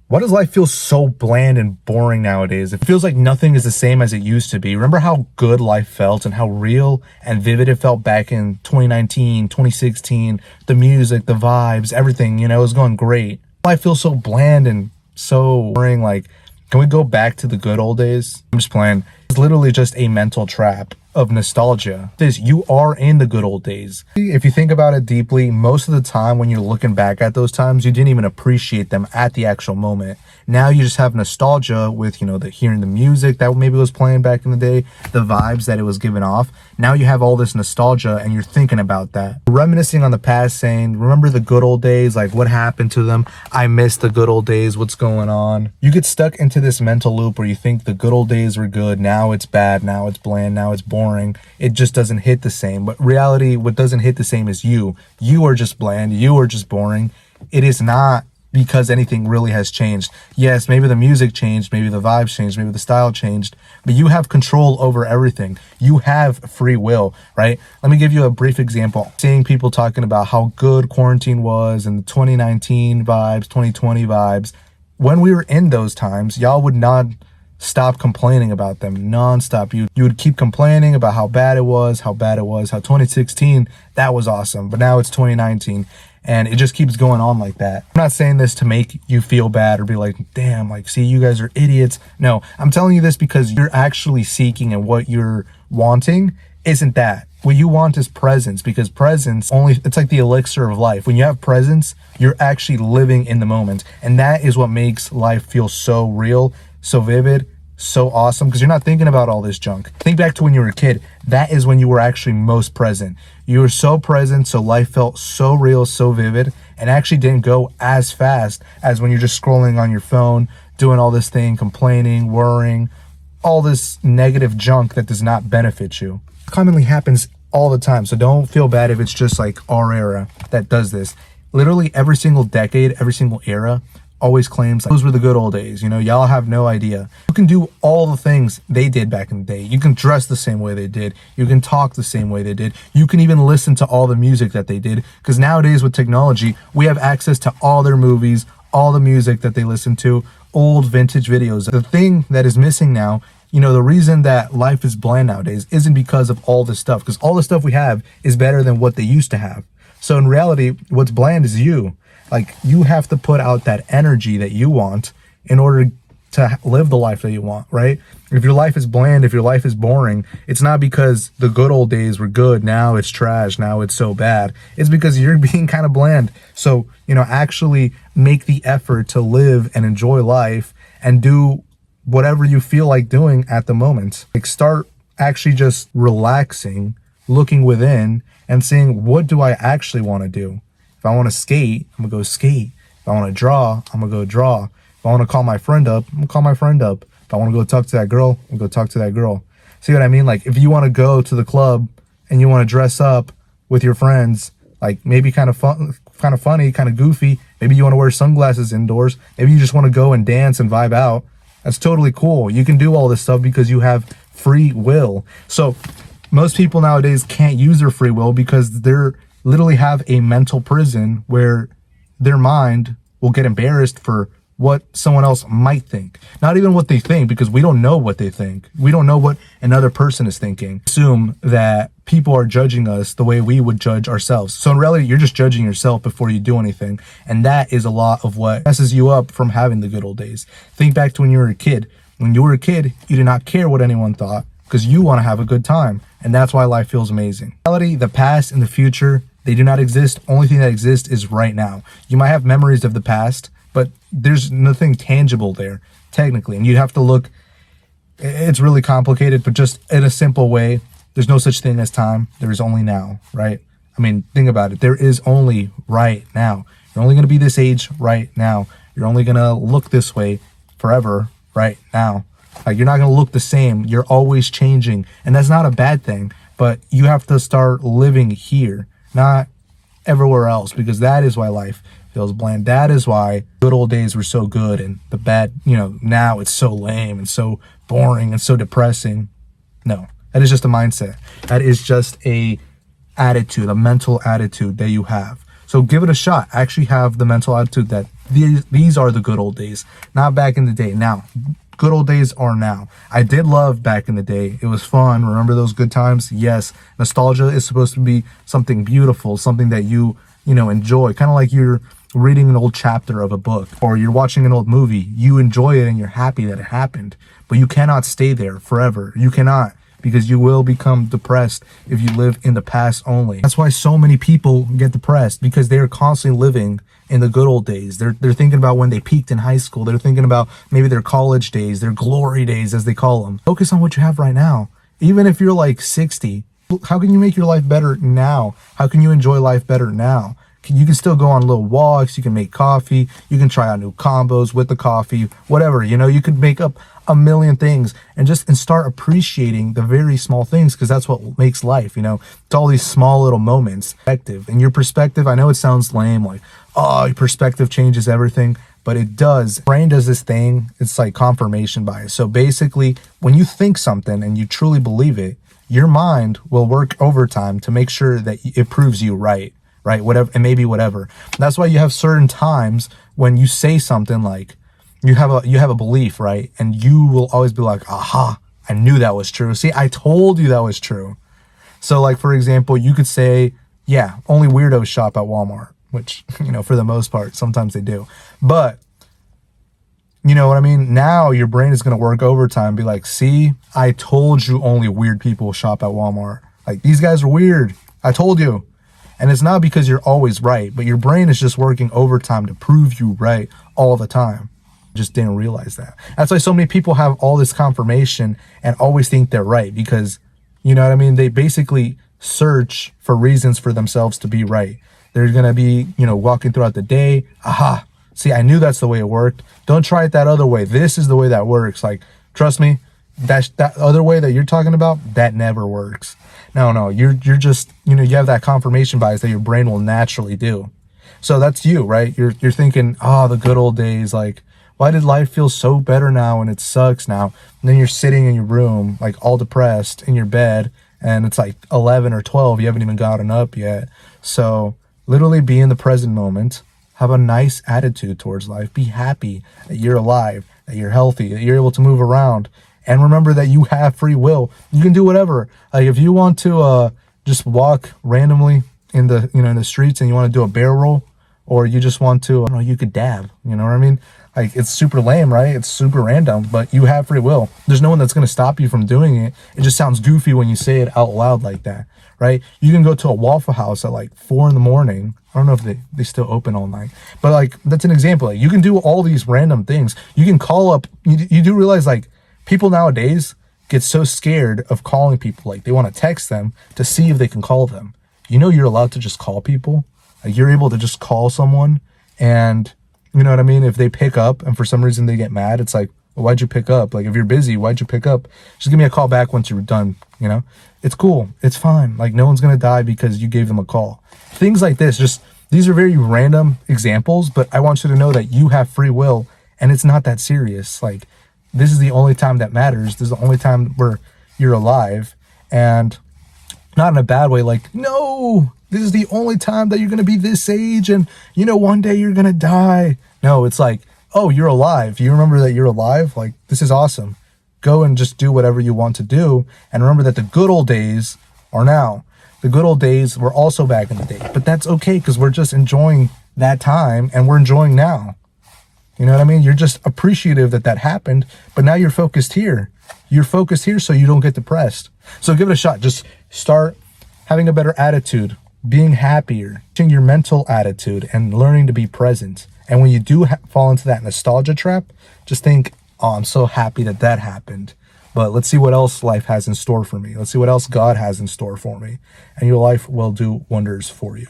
Why does life feel so bland and boring nowadays? It feels like nothing is the same as it used to be. Remember how good life felt and how real and vivid it felt back in 2019, 2016? The music, the vibes, everything, it was going great. Life feels so bland and so boring. Like, can we go back to the good old days? I'm just playing. It's literally just a mental trap of nostalgia. You are in the good old days. If you think about it deeply, most of the time when you're looking back at those times, you didn't even appreciate them at the actual moment. Now you just have nostalgia with, the hearing the music that maybe was playing back in the day, the vibes that it was giving off. Now you have all this nostalgia and you're thinking about that. Reminiscing on the past, saying, remember the good old days? Like, what happened to them? I miss the good old days. What's going on? You get stuck into this mental loop where you think the good old days were good. Now it's bad. Now it's bland. Now it's boring. It just doesn't hit the same. But reality, what doesn't hit the same is you. You are just bland. You are just boring. It is not because anything really has changed. Yes, maybe the music changed, maybe the vibes changed, maybe the style changed, but you have control over everything. You have free will, right? Let me give you a brief example. Seeing people talking about how good quarantine was and the 2019 vibes, 2020 vibes. When we were in those times, y'all would not stop complaining about them nonstop. You would keep complaining about how bad it was, how 2016, that was awesome. But now it's 2019. And it just keeps going on like that. I'm not saying this to make you feel bad or be like, damn, like, see, you guys are idiots. No, I'm telling you this because you're actually seeking, and what you're wanting isn't that. What you want is presence, because presence it's like the elixir of life. When you have presence, you're actually living in the moment. And that is what makes life feel so real, so vivid, so awesome, because you're not thinking about all this junk. Think back to when you were a kid. That is when you were actually most present. You were so present, so life felt so real, so vivid, and actually didn't go as fast as when you're just scrolling on your phone, doing all this thing, complaining, worrying, all this negative junk that does not benefit you. It commonly happens all the time, so don't feel bad if it's just like our era that does this. Literally every single decade, every single era always claims like, those were the good old days. Y'all have no idea. You can do all the things they did back in the day. You can dress the same way they did. You can talk the same way they did. You can even listen to all the music that they did, because nowadays with technology, we have access to all their movies, all the music that they listen to, old vintage videos. The thing that is missing now, the reason that life is bland nowadays isn't because of all this stuff, because all the stuff we have is better than what they used to have. So in reality, what's bland is you. Like, you have to put out that energy that you want in order to live the life that you want, right? If your life is bland, if your life is boring, it's not because the good old days were good, now it's trash, now it's so bad. It's because you're being kind of bland. So, actually make the effort to live and enjoy life and do whatever you feel like doing at the moment. Like, start actually just relaxing, looking within and seeing, what do I actually want to do? If I want to skate, I'm going to go skate. If I want to draw, I'm going to go draw. If I want to call my friend up, I'm going to call my friend up. If I want to go talk to that girl, I'm going to go talk to that girl. See what I mean? Like, if you want to go to the club and you want to dress up with your friends, like maybe kind of fun, kind of funny, kind of goofy. Maybe you want to wear sunglasses indoors. Maybe you just want to go and dance and vibe out. That's totally cool. You can do all this stuff because you have free will. So most people nowadays can't use their free will because they're literally have a mental prison where their mind will get embarrassed for what someone else might think. Not even what they think, because we don't know what they think. We don't know what another person is thinking. Assume that people are judging us the way we would judge ourselves. So in reality, you're just judging yourself before you do anything. And that is a lot of what messes you up from having the good old days. Think back to when you were a kid. When you were a kid, you did not care what anyone thought because you want to have a good time. And that's why life feels amazing. In reality, the past and the future, they do not exist. Only thing that exists is right now. You might have memories of the past, but there's nothing tangible there, technically. And you have to look, it's really complicated, but just in a simple way, there's no such thing as time. There is only now, right? I mean, think about it. There is only right now. You're only going to be this age right now. You're only going to look this way forever right now. Like, you're not going to look the same. You're always changing. And that's not a bad thing, but you have to start living here, not everywhere else, because that is why life feels bland. That is why good old days were so good and the bad, now it's so lame and so boring and so depressing. No, that is just a mindset. That is just a attitude, a mental attitude that you have. So give it a shot. Actually have the mental attitude that These are the good old days, not back in the day. Now, good old days are now. I did love back in the day. It was fun. Remember those good times? Yes. Nostalgia is supposed to be something beautiful, something that you know, enjoy. Kind of like you're reading an old chapter of a book or you're watching an old movie. You enjoy it and you're happy that it happened, but you cannot stay there forever. You cannot, because you will become depressed if you live in the past only. That's why so many people get depressed, because they're constantly living in the good old days. They're thinking about when they peaked in high school. They're thinking about maybe their college days, their glory days, as they call them. Focus on what you have right now. Even if you're like 60, how can you make your life better now? How can you enjoy life better now? You can still go on little walks. You can make coffee. You can try out new combos with the coffee, whatever, you know, you could make up a million things and start appreciating the very small things, because that's what makes life, you know. It's all these small little moments. Perspective. And your perspective, I know it sounds lame, like, oh, your perspective changes everything, but it does. Brain does this thing. It's like confirmation bias. So basically, when you think something and you truly believe it, your mind will work overtime to make sure that it proves you right. Right? Whatever, and maybe whatever. That's why you have certain times when you say something like, you have a belief, right? And you will always be like, aha, I knew that was true. See, I told you that was true. So like, for example, you could say, yeah, only weirdos shop at Walmart, which, you know, for the most part, sometimes they do. But you know what I mean? Now your brain is going to work overtime, be like, see, I told you only weird people shop at Walmart. Like, these guys are weird. I told you. And it's not because you're always right, but your brain is just working overtime to prove you right all the time. Just didn't realize that. That's why so many people have all this confirmation and always think they're right, because, you know what I mean? They basically search for reasons for themselves to be right. They're going to be, you know, walking throughout the day. Aha. See, I knew that's the way it worked. Don't try it that other way. This is the way that works. Like, trust me, that other way that you're talking about, that never works. No, you're just, you know, you have that confirmation bias that your brain will naturally do. So that's you, right? You're thinking, oh, the good old days, like, why did life feel so better now and it sucks now? And then you're sitting in your room, like, all depressed in your bed, and it's like 11 or 12, you haven't even gotten up yet. So literally be in the present moment, have a nice attitude towards life, be happy that you're alive, that you're healthy, that you're able to move around. And remember that you have free will. You can do whatever. Like, if you want to just walk randomly in the, you know, in the streets, and you want to do a barrel roll, or you just want to, I don't know, you could dab. You know what I mean? Like, it's super lame, right? It's super random, but you have free will. There's no one that's going to stop you from doing it. It just sounds goofy when you say it out loud like that, right? You can go to a Waffle House at like 4 a.m. I don't know if they still open all night, but like, that's an example. Like, you can do all these random things. You can call up, you do realize, like, people nowadays get so scared of calling people. Like, they want to text them to see if they can call them. You know, you're allowed to just call people. Like, you're able to just call someone, and you know what I mean? If they pick up and for some reason they get mad, it's like, well, why'd you pick up? Like, if you're busy, why'd you pick up? Just give me a call back once you're done. You know, it's cool. It's fine. Like, no one's going to die because you gave them a call. Things like this, just, these are very random examples, but I want you to know that you have free will, and it's not that serious. Like, this is the only time that matters. This is the only time where you're alive, and not in a bad way. Like, no, this is the only time that you're going to be this age, and, you know, one day you're going to die. No, it's like, oh, you're alive. You remember that you're alive? Like, this is awesome. Go and just do whatever you want to do. And remember that the good old days are now. The good old days were also back in the day, but that's okay, because we're just enjoying that time, and we're enjoying now. You know what I mean? You're just appreciative that that happened, but now you're focused here. You're focused here so you don't get depressed. So give it a shot. Just start having a better attitude, being happier, changing your mental attitude, and learning to be present. And when you do fall into that nostalgia trap, just think, oh, I'm so happy that that happened. But let's see what else life has in store for me. Let's see what else God has in store for me. And your life will do wonders for you.